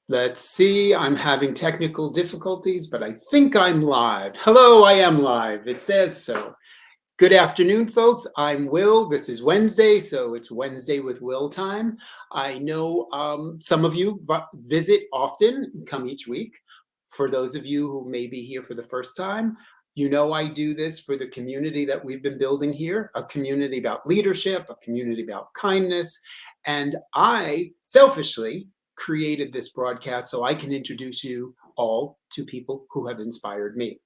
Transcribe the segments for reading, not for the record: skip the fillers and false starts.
Let's see, I'm having technical difficulties, but I think I'm live. Hello, I am live. It says so. Good afternoon, folks. I'm Will. This is Wednesday, so it's Wednesday with Will time. I know some of you visit often, come each week. For those of you who may be here for the first time, you know I do this for the community that we've been building here, a community about leadership, a community about kindness. And I selfishly created this broadcast so I can introduce you all to people who have inspired me.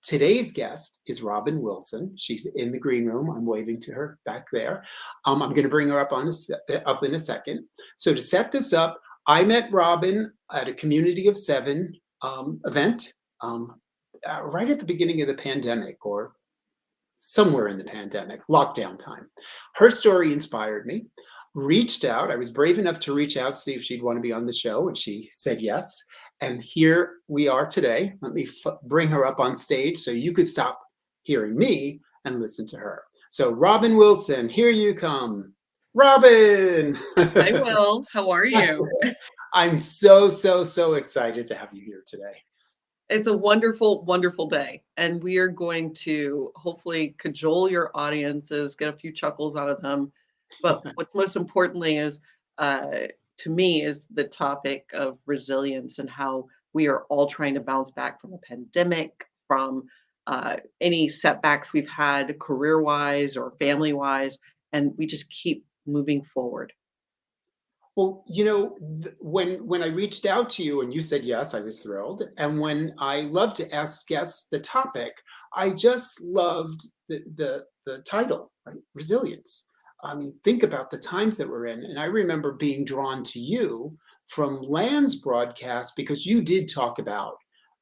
Today's guest is Robin Wilson. She's in the green room. I'm waving to her back there. I'm going to bring her up in a second. So to set this up, I met Robin at a Community of Seven event right at the beginning of the pandemic, or somewhere in the pandemic, lockdown time. Her story inspired me. Reached out. I was brave enough to reach out, see if she'd want to be on the show, and she said yes. And here we are today. Let me bring her up on stage so you could stop hearing me and listen to her. So, Robin Wilson, here you come. Robin! Hi, Will. How are you? I'm so excited to have you here today. It's a wonderful, wonderful day. And we are going to hopefully cajole your audiences, get a few chuckles out of them. But what's most importantly is, to me, is the topic of resilience and how we are all trying to bounce back from a pandemic, from any setbacks we've had career wise or family wise. And we just keep moving forward. Well, when I reached out to you and you said yes, I was thrilled. And when I love to ask guests the topic, I just loved the title, right? Resilience. I mean, think about the times that we're in. And I remember being drawn to you from Land's broadcast because you did talk about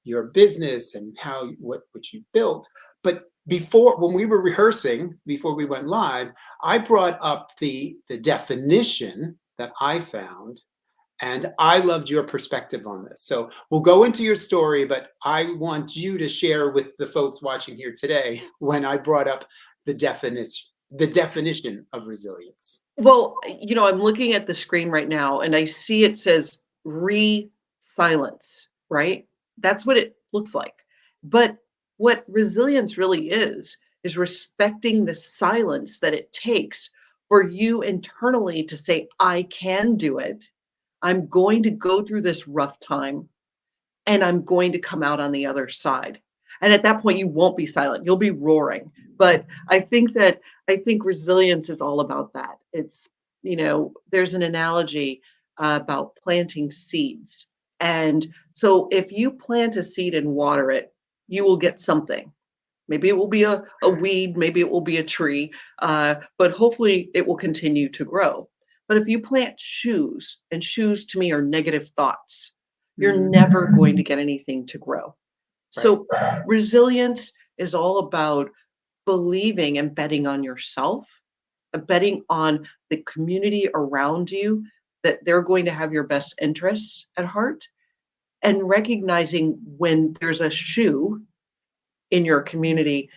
your business and how what you built. But before, when we were rehearsing, before we went live, I brought up the definition that I found, and I loved your perspective on this. So we'll go into your story, but I want you to share with the folks watching here today when I brought up the definition of resilience. Well, I'm looking at the screen right now and I see it says silence, right? That's what it looks like. But what resilience really is respecting the silence that it takes for you internally to say, I can do it. I'm going to go through this rough time and I'm going to come out on the other side. And at that point, you won't be silent, you'll be roaring. But I think resilience is all about that. It's, there's an analogy about planting seeds. And so if you plant a seed and water it, you will get something. Maybe it will be a weed, maybe it will be a tree, but hopefully it will continue to grow. But if you plant shoes, and shoes to me are negative thoughts, you're never going to get anything to grow. Right. So resilience is all about believing and betting on yourself, betting on the community around you, that they're going to have your best interests at heart, and recognizing when there's a shoe in your community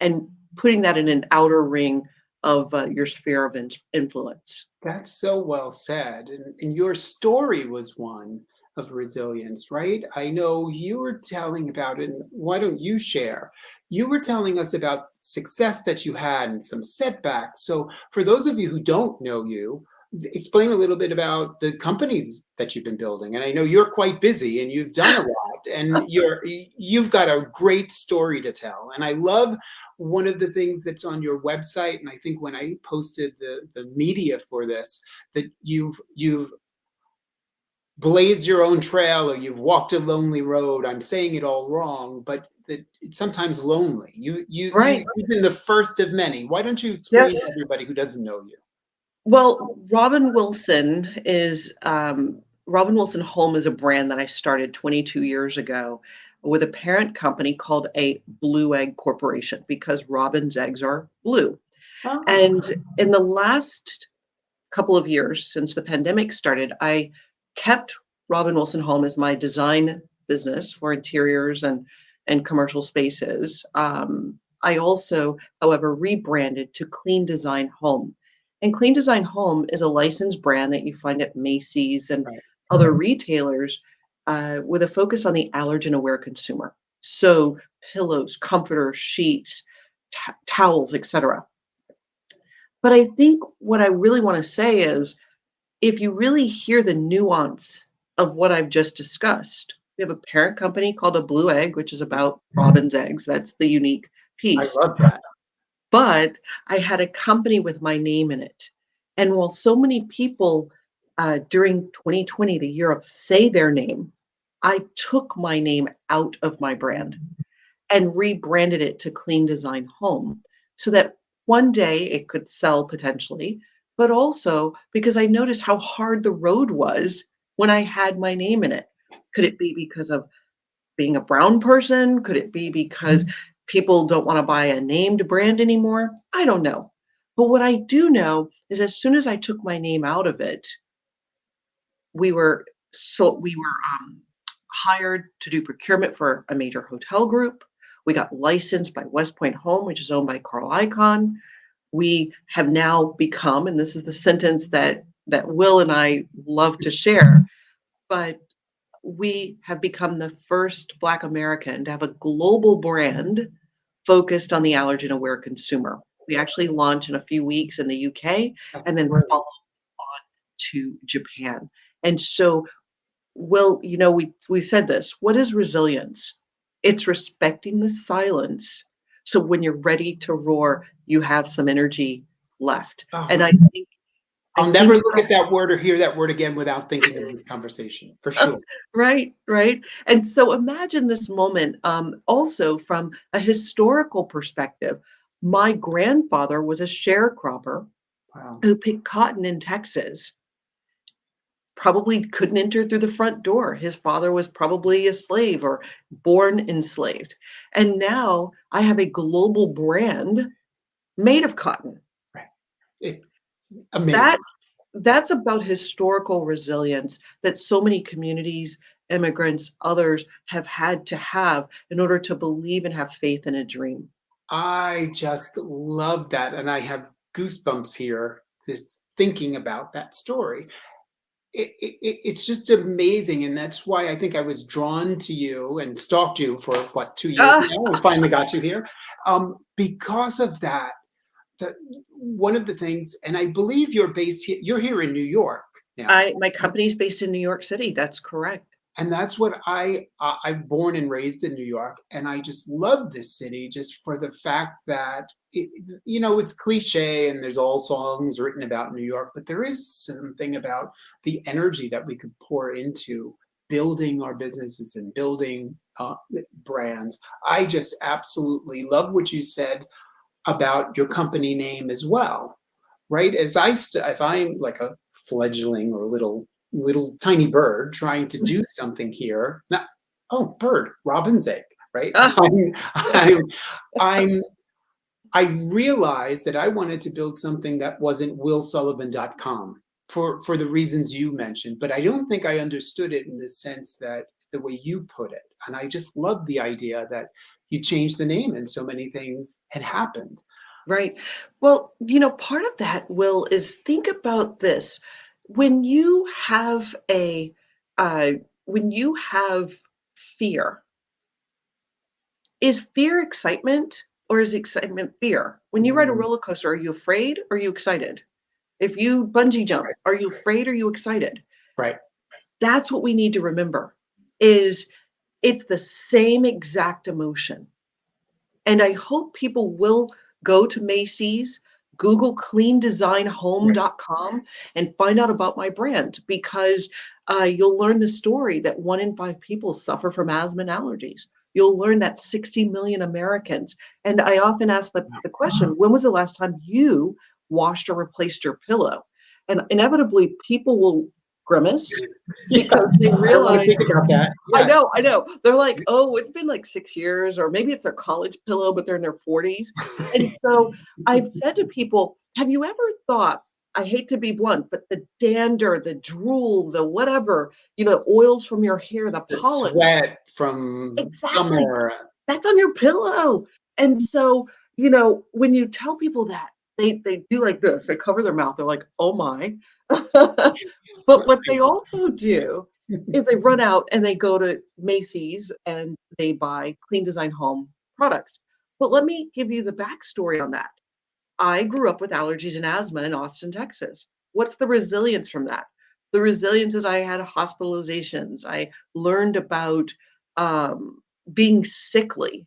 and putting that in an outer ring of your sphere of influence. That's so well said. And your story was one of resilience, right? I know you were telling about it. And why don't you share? You were telling us about success that you had and some setbacks. So, for those of you who don't know you, explain a little bit about the companies that you've been building. And I know you're quite busy and you've done a lot, and you've got a great story to tell. And I love one of the things that's on your website, and I think when I posted the media for this, that you've blazed your own trail, or you've walked a lonely road. I'm saying it all wrong, but that it's sometimes lonely. Right. You've been the first of many. Why don't you explain Yes. to everybody who doesn't know you? Well, Robin Wilson Home is a brand that I started 22 years ago with a parent company called a Blue Egg Corporation, because Robin's eggs are blue. Oh, And in the last couple of years since the pandemic started, I kept Robin Wilson Home as my design business for interiors and commercial spaces. I also, however, rebranded to Clean Design Home. And Clean Design Home is a licensed brand that you find at Macy's and right. other retailers with a focus on the allergen-aware consumer. So pillows, comforters, sheets, towels, etc. But I think what I really want to say is if you really hear the nuance of what I've just discussed, we have a parent company called A Blue Egg, which is about robin's eggs. That's the unique I piece. love that. But I had a company with my name in it. And while so many people during 2020, the year of say their name, I took my name out of my brand and rebranded it to Clean Design Home so that one day it could sell potentially, but also because I noticed how hard the road was when I had my name in it. Could it be because of being a brown person? Could it be because people don't want to buy a named brand anymore? I don't know. But what I do know is as soon as I took my name out of it, we were we were hired to do procurement for a major hotel group. We got licensed by West Point Home, which is owned by Carl Icahn. We have now become, and this is the sentence that Will and I love to share, but we have become the first Black American to have a global brand focused on the allergen aware consumer. We actually launch in a few weeks in the UK That's and then great. follow on to Japan. And so, Will, we said this. What is resilience? It's respecting the silence. So when you're ready to roar, you have some energy left. And Oh, I I'll never think look at that word or hear that word again without thinking of this conversation, for sure. right, right. And so imagine this moment also from a historical perspective. My grandfather was a sharecropper Wow. who picked cotton in Texas, probably couldn't enter through the front door. His father was probably a slave or born enslaved. And now I have a global brand made of cotton. Right. It's That amazing. that's about historical resilience that so many communities, immigrants, others have had to have in order to believe and have faith in a dream. I just love that. And I have goosebumps here, this thinking about that story. It's just amazing. And that's why I think I was drawn to you and stalked you for what, 2 years Ah, now, and finally got you here. Because of that, the, one of the things, and I believe you're based here, you're here in New York now. my company's based in New York City. That's correct. And that's what I'm born and raised in New York, and I just love this city just for the fact that it's cliche and there's all songs written about New York, but there is something about the energy that we could pour into building our businesses and building brands. I just absolutely love what you said about your company name as well, right? If I'm like a fledgling or little tiny bird trying to do something here, not oh bird, robin's egg, right? Ah, I'm, I'm I realized that I wanted to build something that wasn't willsullivan.com for the reasons you mentioned, but I don't think I understood it in the sense that the way you put it. And I just love the idea that you changed the name and so many things had happened. right. Well, part of that, Will, is think about this. When you have uh, when you have fear, is fear excitement or is excitement fear? When you ride a Mm, roller coaster, are you afraid or are you excited? If you bungee jump, right, are you afraid or are you excited? right. That's what we need to remember is it's the same exact emotion. And I hope people will go to Macy's, Google Right. cleandesignhome.com and find out about my brand because you'll learn the story that 1 in 5 people suffer from asthma and allergies. You'll learn that 60 million Americans. And I often ask the question, when was the last time you washed or replaced your pillow? And inevitably, people will grimace Yeah, because they I don't want to realize think about that. I Yes. know, I know. They're like, "Oh, it's been like 6 years," or maybe it's their college pillow, but they're in their 40s. And so I've said to people, "Have you ever thought, I hate to be blunt, but the dander, the drool, the whatever, oils from your hair, the The pollen." sweat from Exactly. summer. That's on your pillow. And so, when you tell people that, they do like this. They cover their mouth. They're like, "Oh my." But what they also do is they run out and they go to Macy's and they buy clean design home products. But let me give you the backstory on that. I grew up with allergies and asthma in Austin, Texas. What's the resilience from that? The resilience is I had hospitalizations. I learned about being sickly,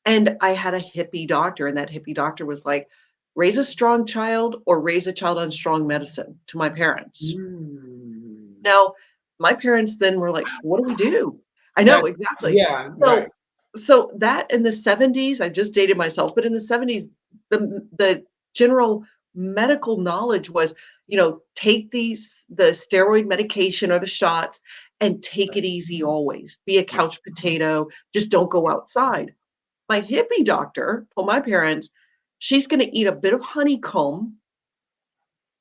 and I had a hippie doctor, and that hippie doctor was like, raise a strong child or raise a child on strong medicine to my parents. Mm. Now, my parents then were like, what do we do? I know, That, exactly. yeah, right. So that in the 70s, I just dated myself, but in the 70s, the general medical knowledge was, take the steroid medication or the shots and take it easy always. Be a couch potato, just don't go outside. My hippie doctor told my parents she's going to eat a bit of honeycomb,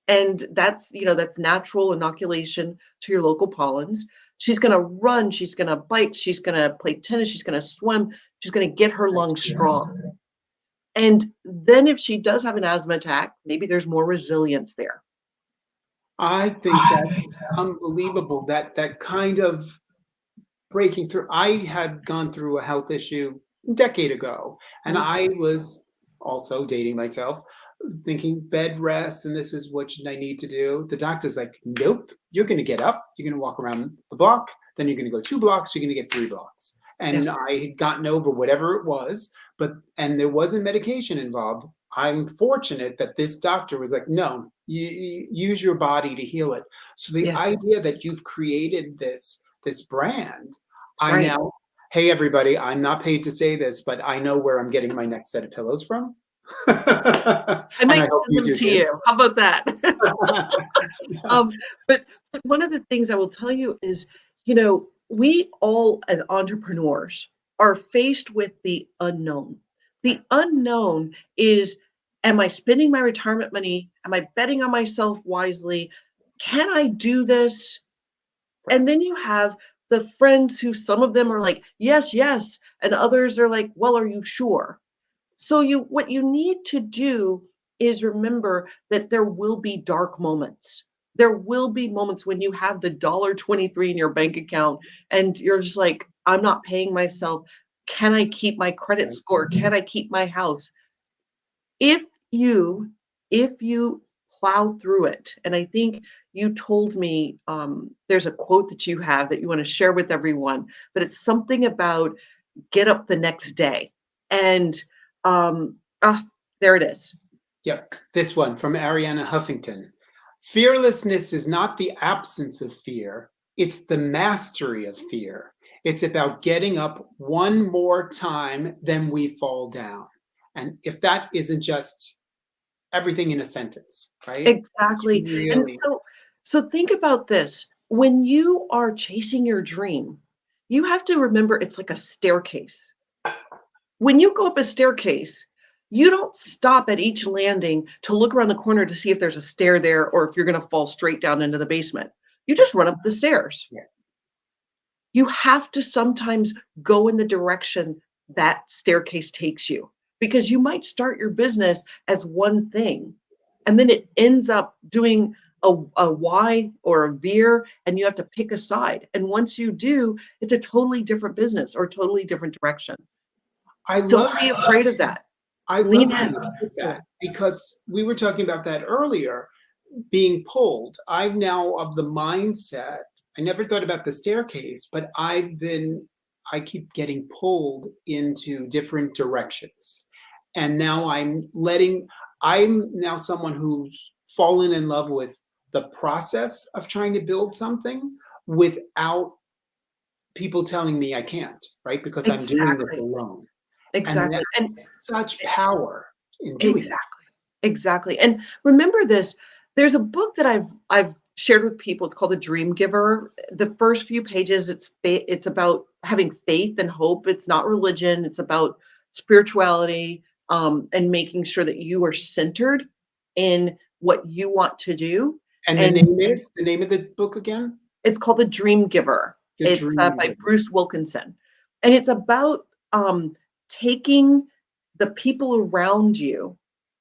and that's natural inoculation to your local pollens. She's going to run, she's going to bike, she's going to play tennis, she's going to swim, she's going to get her That's lungs great. strong. And then if she does have an asthma attack, maybe there's more resilience there. I think that's unbelievable. That kind of breaking through. I had gone through a health issue a decade ago, and Mhm. I was also dating myself, thinking bed rest, and this is what I need to do. The doctor's like, nope, you're going to get up, you're going to walk around the block, then you're going to go 2 blocks, you're going to get 3 blocks. Yes. And I had gotten over whatever it was, and there wasn't medication involved. I'm fortunate that this doctor was like, no, you use your body to heal it. So the Yes. idea that you've created this brand, I Right. now, hey everybody, I'm not paid to say this, but I know where I'm getting my next set of pillows from. And I might I hope send you them do to too. you. How about that? Um, but one of the things I will tell you is, we all as entrepreneurs are faced with the unknown. The unknown is, am I spending my retirement money? Am I betting on myself wisely? Can I do this? And then you have the friends who some of them are like, yes, yes, and others are like, well, are you sure? So what you need to do is remember that there will be dark moments. There will be moments when you have the $1.23 in your bank account and you're just like, I'm not paying myself. Can I keep my credit score? Can I keep my house? If you if you plow through it, and I think you told me there's a quote that you have that you want to share with everyone, but it's something about get up the next day. And there it is. Yep, this one from Ariana Huffington. Fearlessness is not the absence of fear, it's the mastery of fear. It's about getting up one more time than we fall down. And if that isn't just everything in a sentence, right? It's Exactly. And really, so think about this. When you are chasing your dream, you have to remember it's like a staircase. When you go up a staircase, you don't stop at each landing to look around the corner to see if there's a stair there or if you're going to fall straight down into the basement. You just run up the stairs. yeah. You have to sometimes go in the direction that staircase takes you because you might start your business as one thing and then it ends up doing a Y or a veer and you have to pick a side. And once you do, it's a totally different business or a totally different direction. I Don't love be afraid of that. I Lean love how in. you put Do it. that because we were talking about that earlier, being pulled. I'm now of the mindset. I never thought about the staircase, but I keep getting pulled into different directions. And now I'm now someone who's fallen in love with the process of trying to build something without people telling me I can't, right? Because I'm doing this Exactly. alone. And Exactly. And that's such power in doing that. exactly. Exactly. And remember this, there's a book that I've shared with people. It's called The Dream Giver. The first few pages, it's about having faith and hope. It's not religion. It's about spirituality, and making sure that you are centered in what you want to do. And And the name of the book again? it's called The Dream Giver. The It's Dream by Giver. Bruce Wilkinson, and it's about taking the people around you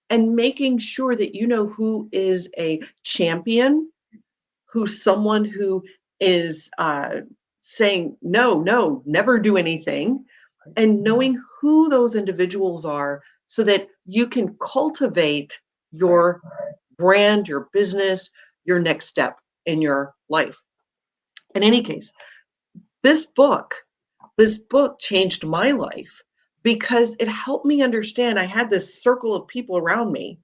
and making sure that you know who is a champion, who's someone who is saying, no, no, never do anything, and knowing who those individuals are so that you can cultivate Right. your brand, your business, your next step in your life. In any case, this book, this book changed my life because it helped me understand I had this circle of people around me.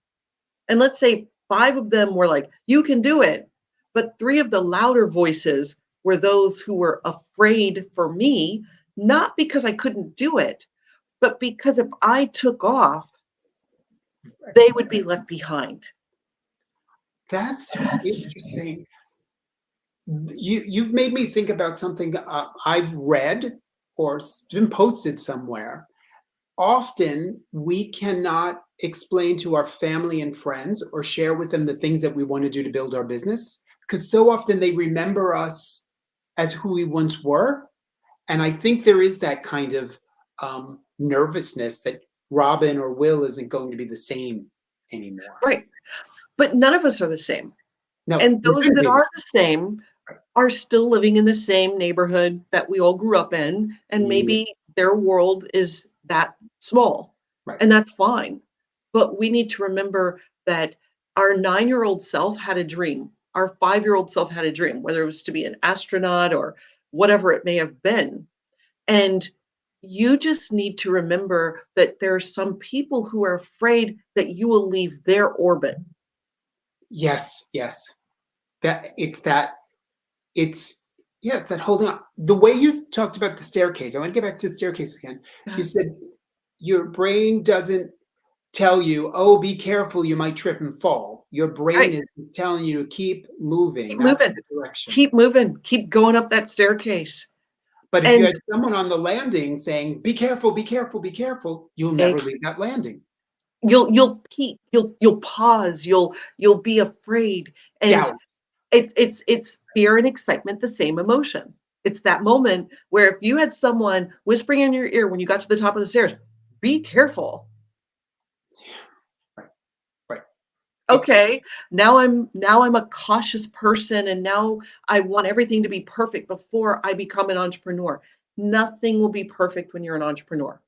And let's say 5 of them were like, "You can do it." But 3 of the louder voices were those who were afraid for me, not because I couldn't do it, but because if I took off, they would be left behind. That's interesting. You've made me think about something I've read or been posted somewhere. Often we cannot explain to our family and friends or share with them the things that we want to do to build our business because so often they remember us as who we once were. And I think there is that kind of nervousness that Robin or Will isn't going to be the same anymore. Right. But none of us are the same. No, And we those shouldn't that be the are same. the same Right. are still living in the same neighborhood that we all grew up in, and Yeah, maybe their world is that small, right. and that's fine. But we need to remember that our 9-year-old self had a dream. Our 5-year-old self had a dream, whether it was to be an astronaut or whatever it may have been. And you just need to remember that there are some people who are afraid that you will leave their orbit. Yes, yes. That it's yeah, it's that holding on. The way you talked about the staircase, I want to get back to the staircase again. You said your brain doesn't tell you, oh, be careful, you might trip and fall. Your brain Right. is telling you to keep moving. Keep That's moving. the direction. Keep moving. Keep going up that staircase. But if you And had someone on the landing saying, be careful, be careful, be careful, you'll eh, never leave that landing. you'll peek, you'll pause, you'll be afraid. And Doubt. it's fear and excitement, the same emotion. It's that moment where if you had someone whispering in your ear when you got to the top of the stairs, be careful. Right, right. It's Okay, now I'm a cautious person and now I want everything to be perfect before I become an entrepreneur. Nothing will be perfect when you're an entrepreneur.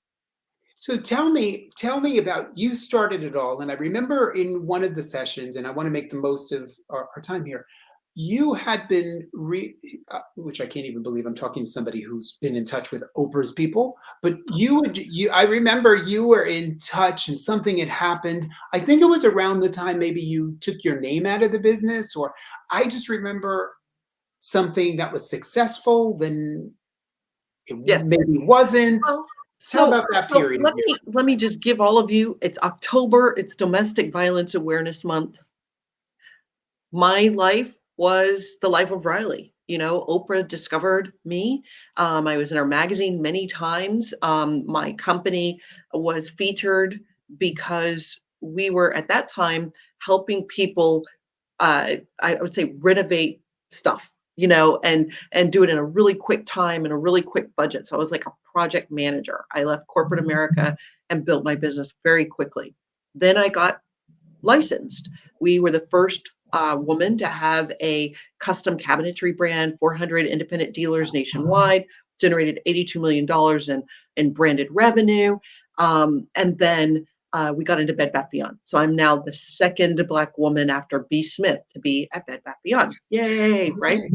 So tell me about you started it all. And I remember in one of the sessions, and I want to make the most of our time here. You had been, which I can't even believe I'm talking to somebody who's been in touch with Oprah's people. But I remember you were in touch, and something had happened. I think it was around the time maybe you took your name out of the business, or I just remember something that was successful, then it Yes. maybe wasn't. Well, Tell so about that so period of let your me just give all of you, it's October, it's Domestic Violence Awareness Month. My life was the life of Riley. You know, Oprah discovered me. I was in her magazine many times. My company was featured because we were at that time helping people I would say renovate stuff, you know, and do it in a really quick time and a really quick budget. So I was like a project manager. I left corporate America and built my business very quickly. Then I got licensed. We were the first woman to have a custom cabinetry brand, 400 independent dealers nationwide, generated $82 million in branded revenue. And then we got into Bed Bath Beyond. So I'm now the second Black woman after B. Smith to be at Bed Bath Beyond. Yay, right? Okay.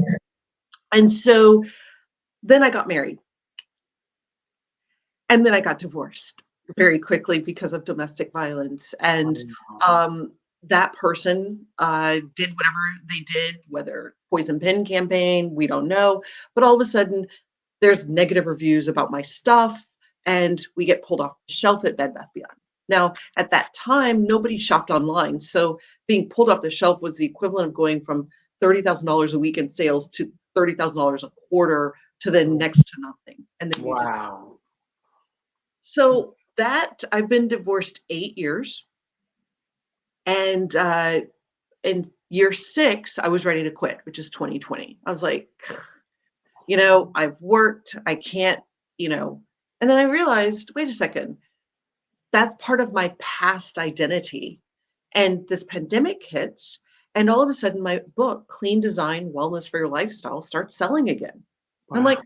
And so then I got married. And then I got divorced very quickly because of domestic violence. And um, that person did whatever they did, whether poison pen campaign, we don't know. But all of a sudden, there's negative reviews about my stuff, and we get pulled off the shelf at Bed Bath Beyond. Now, at that time, nobody shopped online. So being pulled off the shelf was the equivalent of going from $30,000 a week in sales to $30,000 a quarter to then next to nothing. And then you just Wow. so that I've been divorced 8 years, and, in year 6, I was ready to quit, which is 2020. I was like, you know, "I've worked, I can't," you know, and then I realized, "Wait a second, that's part of my past identity." And this pandemic hits, and all of a sudden my book, Clean Design, Wellness for Your Lifestyle, starts selling again. I'm Wow. like,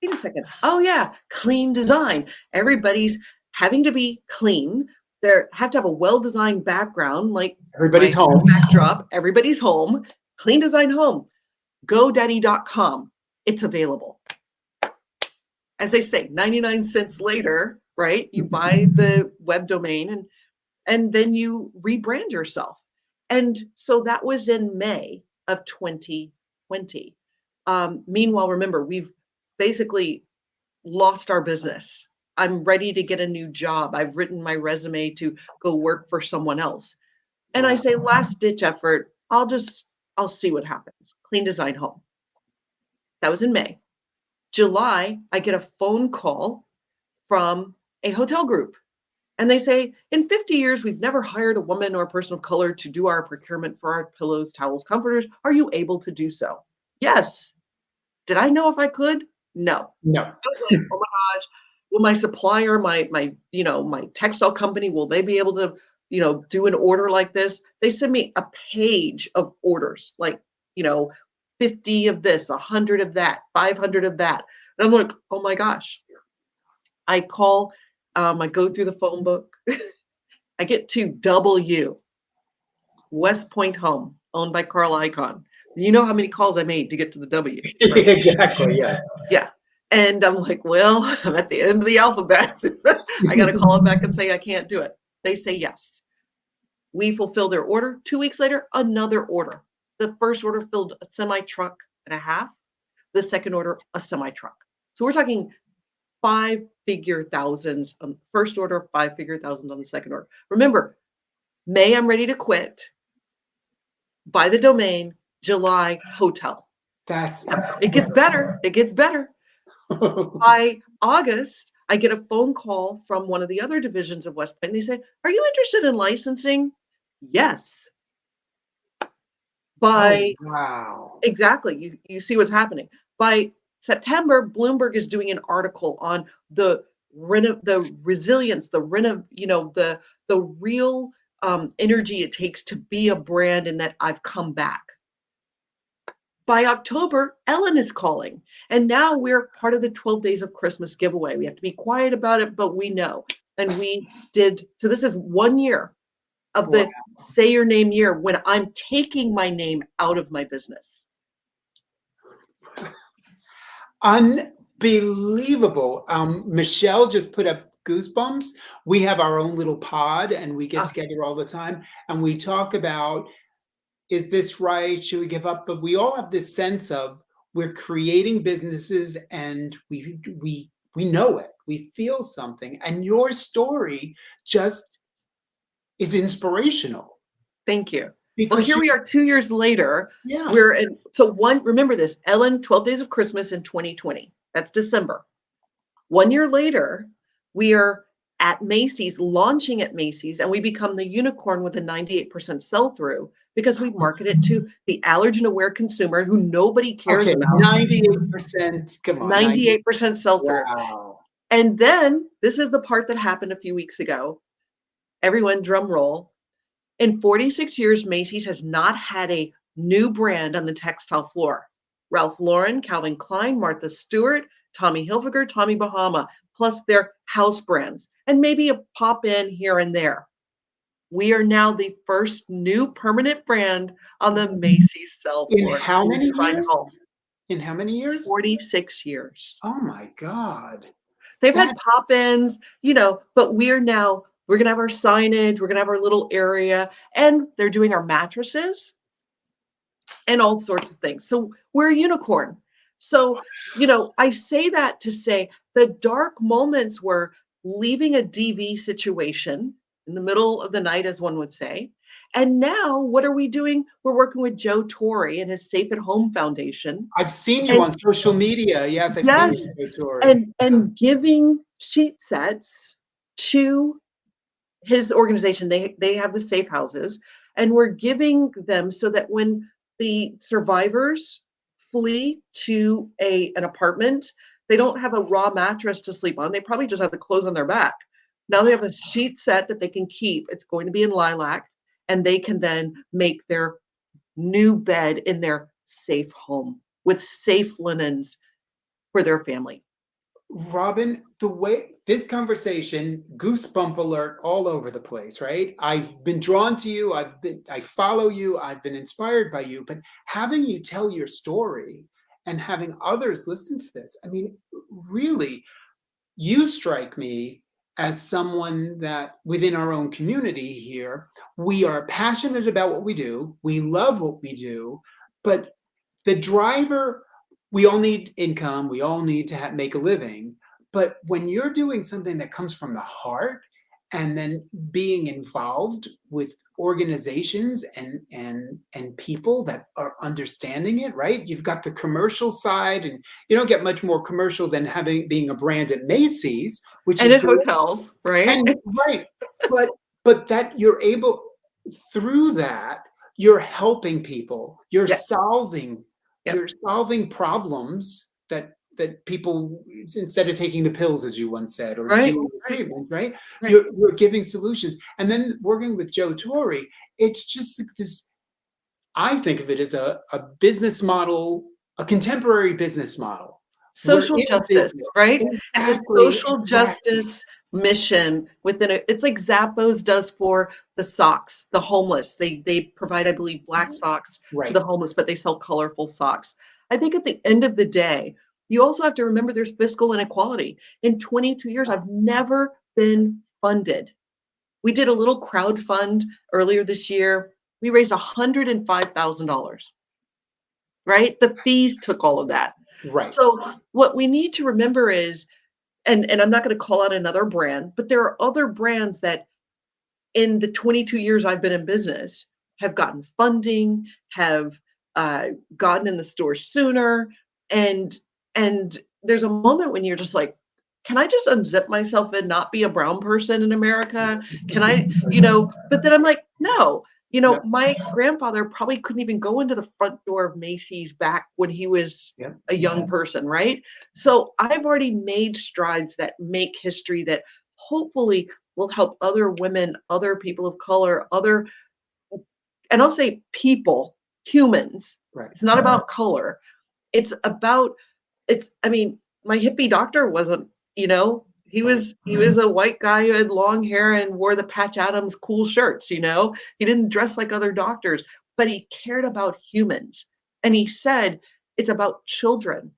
wait a second. Oh yeah, clean design. Everybody's having to be clean. They have to have a well-designed background, like Everybody's my home. backdrop. Everybody's home. Clean design home. GoDaddy.com. It's available. As they say, 99 cents later, right? You buy the web domain and then you rebrand yourself. And so that was in May of 2020. Meanwhile, remember, we've basically lost our business. I'm ready to get a new job. I've written my resume to go work for someone else. And I Wow. say, last ditch effort, I'll see what happens. Clean design home. That was in May. July, I get a phone call from a hotel group. And they say, in 50 years, we've never hired a woman or a person of color to do our procurement for our pillows, towels, comforters. Are you able to do so? Yes. Did I know if I could? No. No. I was like, oh my gosh, will my supplier, my textile company, will they be able to, do an order like this? They send me a page of orders, like, 50 of this, 100 of that, 500 of that. And I'm like, oh my gosh. I call, I go through the phone book. I get to W, West Point Home, owned by Carl Icahn. You know how many calls I made to get to the W, right? Exactly. Yes. Yeah. And I'm like, well, I'm at the end of the alphabet. I got to call them back and say, I can't do it. They say yes. We fulfill their order. 2 weeks later, another order. The first order filled a semi truck and a half. The second order, a semi truck. So we're talking 5-figure thousands on the first order, 5-figure thousands on the second order. Remember, May, I'm ready to quit. Buy the domain, July, hotel. That's It gets better. It gets better. By August, I get a phone call from one of the other divisions of West Point. And they say, are you interested in licensing? Yes. By wow. exactly, you see what's happening. By September, Bloomberg is doing an article on the resilience, the real energy it takes to be a brand, and that I've come back. By October, Ellen is calling. And now we're part of the 12 Days of Christmas giveaway. We have to be quiet about it, but we know. And we did. So this is 1 year of the Say Your Name year when I'm taking my name out of my business. Unbelievable. Michelle just put up goosebumps. We have our own little pod and we get together all the time and we talk about, is this right? Should we give up? But we all have this sense of we're creating businesses and we know it. We feel something. And your story just is inspirational. Thank you. Because well, here we are 2 years later. Yeah. We're in, so remember this, Ellen, 12 Days of Christmas in 2020. That's December. 1 year later, we are at Macy's, launching at Macy's, and we become the unicorn with a 98% sell-through because we market it to the allergen-aware consumer who nobody cares about. 98%, come on. 98% sell-through. Wow. And then, this is the part that happened a few weeks ago. Everyone, drum roll. In 46 years, Macy's has not had a new brand on the textile floor. Ralph Lauren, Calvin Klein, Martha Stewart, Tommy Hilfiger, Tommy Bahama, plus their house brands, and maybe a pop in here and there. We are now the first new permanent brand on the Macy's sell floor. In how many years? Home. In how many years? 46 years. Oh my God. They've had pop-ins, but we're going to have our signage, we're going to have our little area, and they're doing our mattresses and all sorts of things. So we're a unicorn. So, I say that to say the dark moments were leaving a DV situation in the middle of the night, as one would say. And now what are we doing? We're working with Joe Torre and his Safe at Home Foundation. I've seen you on social media. Yes, I've seen you, Joe Torre. And giving sheet sets to his organization. They have the safe houses, and we're giving them so that when the survivors flee to an apartment, they don't have a raw mattress to sleep on. They probably just have the clothes on their back. Now they have a sheet set that they can keep. It's going to be in lilac, and they can then make their new bed in their safe home with safe linens for their family. Robin, the way this conversation, goosebump alert all over the place, right? I've been drawn to you, I follow you, I've been inspired by you, but having you tell your story and having others listen to this, I mean, really, you strike me as someone that within our own community here, we are passionate about what we do, we love what we do, but the driver, we all need income, we all need to make a living, but when you're doing something that comes from the heart and then being involved with organizations and people that are understanding it, right? You've got the commercial side, and you don't get much more commercial than having being a brand at Macy's, which And is at great. hotels, right? And right, but that you're able, through that, you're helping people. Yeah, yep, You're solving problems that people, instead of taking the pills, as you once said, or right, doing the right, treatment, right? right. You're giving solutions. And then working with Joe Torre, it's just like this, I think of it as a business model, a contemporary business model. We're Social in justice, business. right? It's a Exactly, social exactly. justice mission within it. It's like Zappos does for the socks, the homeless. They provide, I believe, black socks to the Right. homeless, but they sell colorful socks. I think at the end of the day, you also have to remember there's fiscal inequality. In 22 years, I've never been funded. We did a little crowd fund earlier this year. We raised $105,000, right? The fees took all of that. Right. So what we need to remember is, and I'm not going to call out another brand, but there are other brands that in the 22 years I've been in business have gotten funding, have gotten in the store sooner, and and there's a moment when you're just like, can I just unzip myself and not be a brown person in America? Can I, but then I'm like, no, Yep. my grandfather probably couldn't even go into the front door of Macy's back when he was Yep. a young person, right? So I've already made strides that make history that hopefully will help other women, other people of color, other, and I'll say people, humans. Right. It's not about color. It's about, I mean, my hippie doctor wasn't, Right. he was a white guy who had long hair and wore the Patch Adams cool shirts. He didn't dress like other doctors, but he cared about humans. And he said it's about children.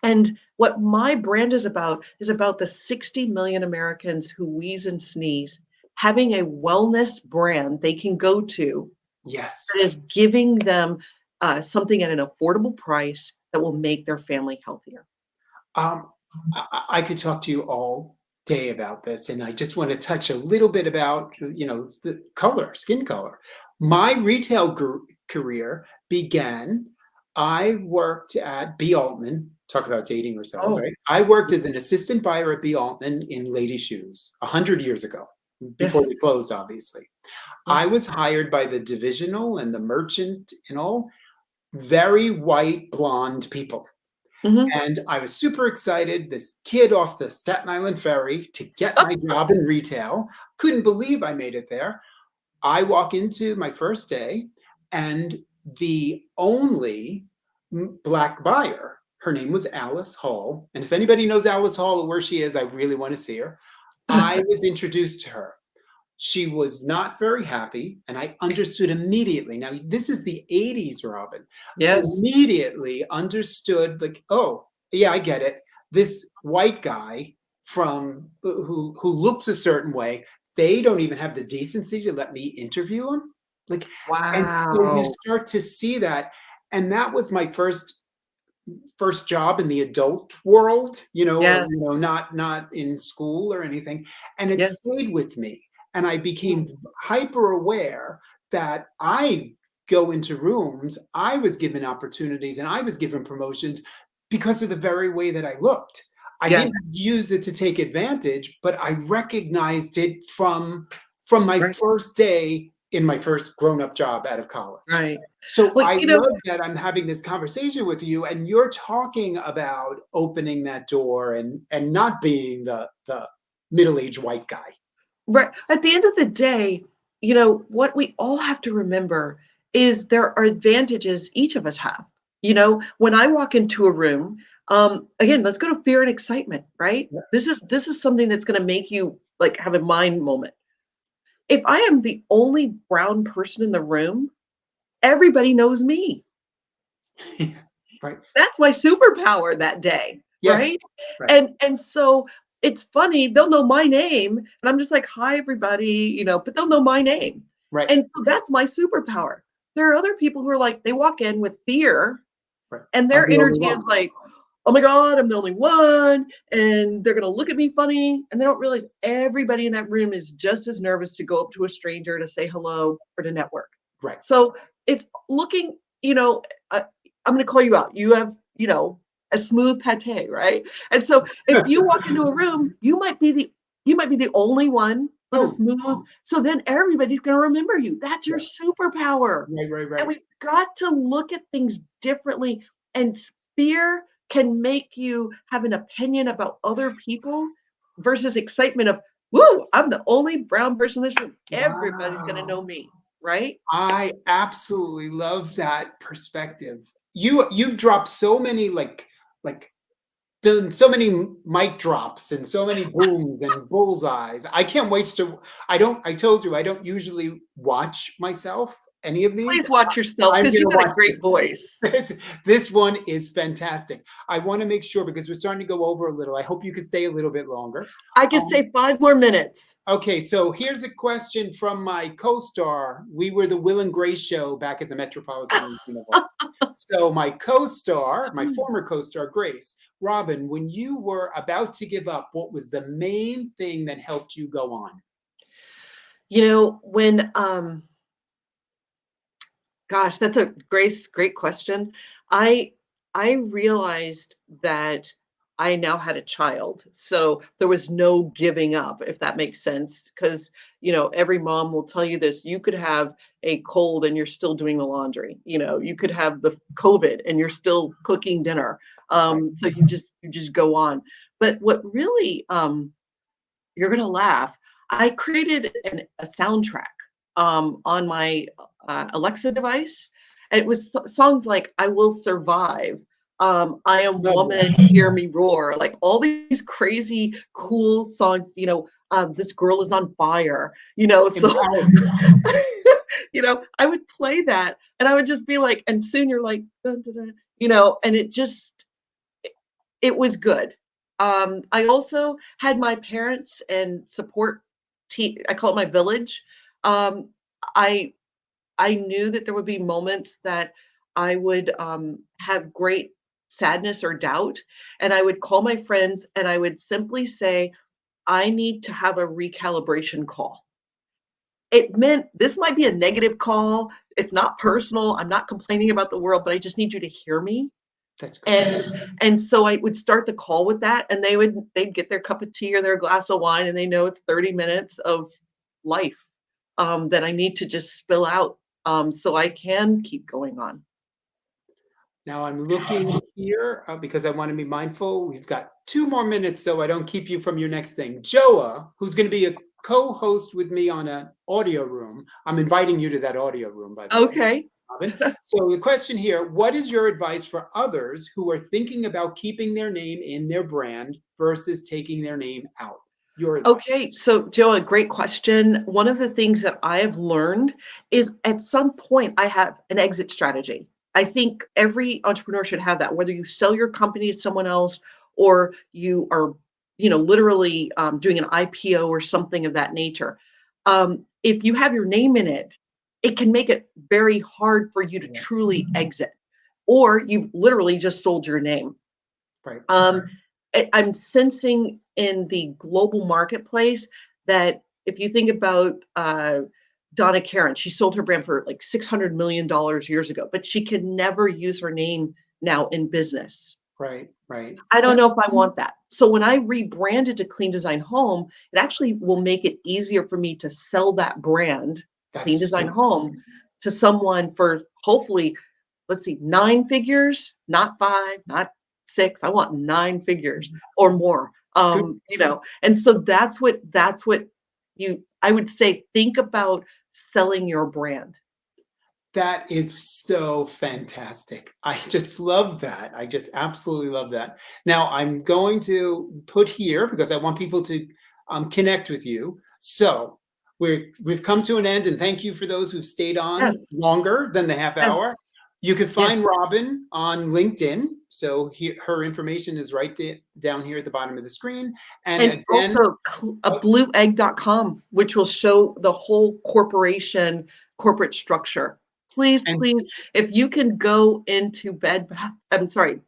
And what my brand is about the 60 million Americans who wheeze and sneeze, having a wellness brand they can go to Yes. that is giving them something at an affordable price that will make their family healthier. Um, I could talk to you all day about this, and I just want to touch a little bit about, the color, skin color. My retail career began. I worked at B. Altman. Talk about dating ourselves, Oh, right? I worked as an assistant buyer at B. Altman in lady shoes 100 years ago, before yes, they closed, obviously. I yes. was hired by the divisional and the merchant and all very white blonde people. Hmm. And I was super excited, this kid off the Staten Island ferry, to get my job in retail. Couldn't believe I made it there. I walk into my first day, and the only black buyer, her name was Alice Hall. And if anybody knows Alice Hall or where she is, I really want to see her. I was introduced to her. She was not very happy, and I understood immediately. Now, this is the 80s, Robin. Yes, Immediately understood, like, oh, yeah, I get it. This white guy from who looks a certain way, they don't even have the decency to let me interview him. Like, and so you wow. start to see that. And that was my first job in the adult world, Yes, not in school or anything. And it yes, stayed with me. And I became hyper aware that I go into rooms, I was given opportunities and I was given promotions because of the very way that I looked. I yes, didn't use it to take advantage, but I recognized it from my right, first day in my first grown-up job out of college. right. So Well, I love that I'm having this conversation with you, and you're talking about opening that door and not being the middle-aged white guy. right. At the end of the day, what we all have to remember is there are advantages each of us have. When I walk into a room, again, let's go to fear and excitement, right? Yeah. This is something that's going to make you like have a mind moment. If I am the only brown person in the room, everybody knows me. Right. That's my superpower that day, Yes. right? Right. And so it's funny, they'll know my name, and I'm just like, "Hi, everybody," but they'll know my name. Right. And so that's my superpower. There are other people who are like, they walk in with fear, Right. and I'm their the only energy is one. like, "Oh my God, I'm the only one," and they're gonna look at me funny, and they don't realize everybody in that room is just as nervous to go up to a stranger to say hello or to network. Right. So it's looking, I'm going to call you out. You have, a smooth pate, right? And so if you walk into a room, you might be the only one with a Oh, smooth. So then everybody's going to remember you. That's your yeah. superpower. Right. Right. And Right. we've got to look at things differently. And fear can make you have an opinion about other people versus excitement of, woo, I'm the only brown person in this room. Everybody's going to Wow. know me, right? I absolutely love that perspective. You've dropped so many like done so many mic drops and so many booms and bullseyes. I can't wait to I told you I don't usually watch myself any of these. Please watch yourself I'm because gonna you've got a watch great this. voice. This one is fantastic. I want to make sure because we're starting to go over a little. I hope you could stay a little bit longer. I could Um, say 5 more minutes. Okay, so here's a question from my co-star. We were the Will and Grace show back at the Metropolitan Museum of Art. So my co-star, my former co-star, Grace, Robin, when you were about to give up, what was the main thing that helped you go on? When gosh, that's a great question. I I realized that I now had a child. So there was no giving up, if that makes sense. Because, every mom will tell you this. You could have a cold and you're still doing the laundry. You could have the COVID and you're still cooking dinner. Right. So you just go on. But what really you're gonna laugh. I created a soundtrack on my Alexa device, and it was songs like "I Will Survive," "I Am Love that. Woman, Hear Me Roar," like all these crazy cool songs. "This Girl Is on Fire." So Empowering. I would play that, and I would just be like, and soon you're like, dun, dun, dun, and it was good. I also had my parents and support team. I call it my village. Um, I I knew that there would be moments that I would have great sadness or doubt, and I would call my friends and I would simply say, "I need to have a recalibration call." It meant this might be a negative call. It's not personal. I'm not complaining about the world, but I just need you to hear me. That's great. And so I would start the call with that, and they'd get their cup of tea or their glass of wine, and they know it's 30 minutes of life that I need to just spill out so I can keep going on. Now I'm looking here because I want to be mindful. We've got 2 more minutes, so I don't keep you from your next thing. Joa, who's going to be a co-host with me on an audio room. I'm inviting you to that audio room, by the way, Okay. Robin. So the question here: what is your advice for others who are thinking about keeping their name in their brand versus taking their name out? Your advice. Okay, so Joe, a great question. One of the things that I have learned is at some point I have an exit strategy. I think every entrepreneur should have that, whether you sell your company to someone else or you are, literally doing an IPO or something of that nature. If you have your name in it, it can make it very hard for you to Yeah. truly exit, or you've literally just sold your name. Right. Um, I'm sensing in the global marketplace that if you think about Donna Karen, she sold her brand for like $600 million years ago, but she can never use her name now in business. Right. Right. I don't That- know if I want that. So when I rebranded to Clean Design Home, it actually will make it easier for me to sell that brand, Clean That's Design so Home, to someone for hopefully, let's see, 9 figures, not 5, not 6. I want 9 figures or more. good. And so that's what I would say, think about selling your brand. That is so fantastic. I just love that. I just absolutely love that. Now, I'm going to put here because I want people to connect with you. So we've come to an end, and thank you for those who've stayed on Yes, longer than the half yes, hour. You can yes. find Robin on LinkedIn. So her information is right down here at the bottom of the screen. And And again, also a blueegg.com, which will show the whole corporate structure. Please, and please, if you can go into the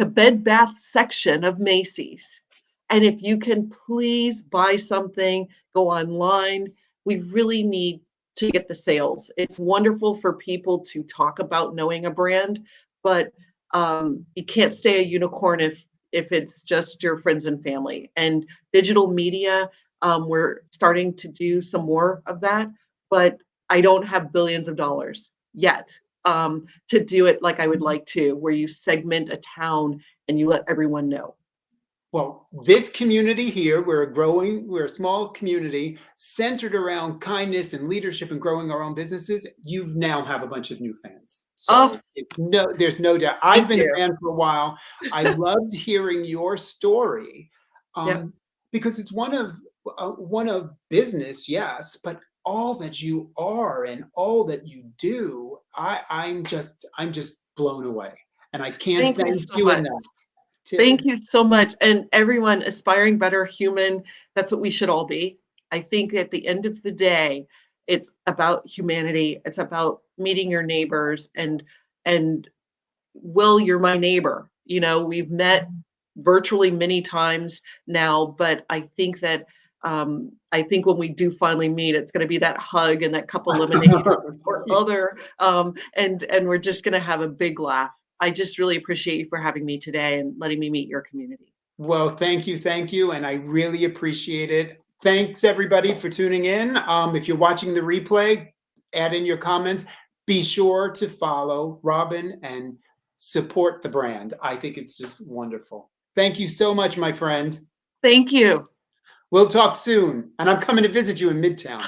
Bed Bath section of Macy's, and if you can please buy something, go online. We really need to get the sales. It's wonderful for people to talk about knowing a brand, but you can't stay a unicorn if it's just your friends and family. And digital media, we're starting to do some more of that, but I don't have billions of dollars yet to do it like I would like to, where you segment a town and you let everyone know. well, this community here, we're a small community centered around kindness and leadership and growing our own businesses. You now have a bunch of new fans. Oh, So there's no doubt. I've thank been a you. fan for a while. I loved hearing your story Yep. um, because it's one of business, yes, but all that you are and all that you do, I'm just blown away. And I can't Thank you thank so you much. enough. Thank you so much. And everyone, aspiring better human, that's what we should all be. I think at the end of the day, it's about humanity. It's about meeting your neighbors and Will, you're my neighbor. You know, we've met virtually many times now, but I think when we do finally meet, it's going to be that hug and that cup of lemonade or other, and we're just going to have a big laugh. I just really appreciate you for having me today and letting me meet your community. Well, thank you, and I really appreciate it. Thanks everybody for tuning in. If you're watching the replay, add in your comments. Be sure to follow Robin and support the brand. I think it's just wonderful. Thank you so much, my friend. Thank you. We'll talk soon, and I'm coming to visit you in Midtown.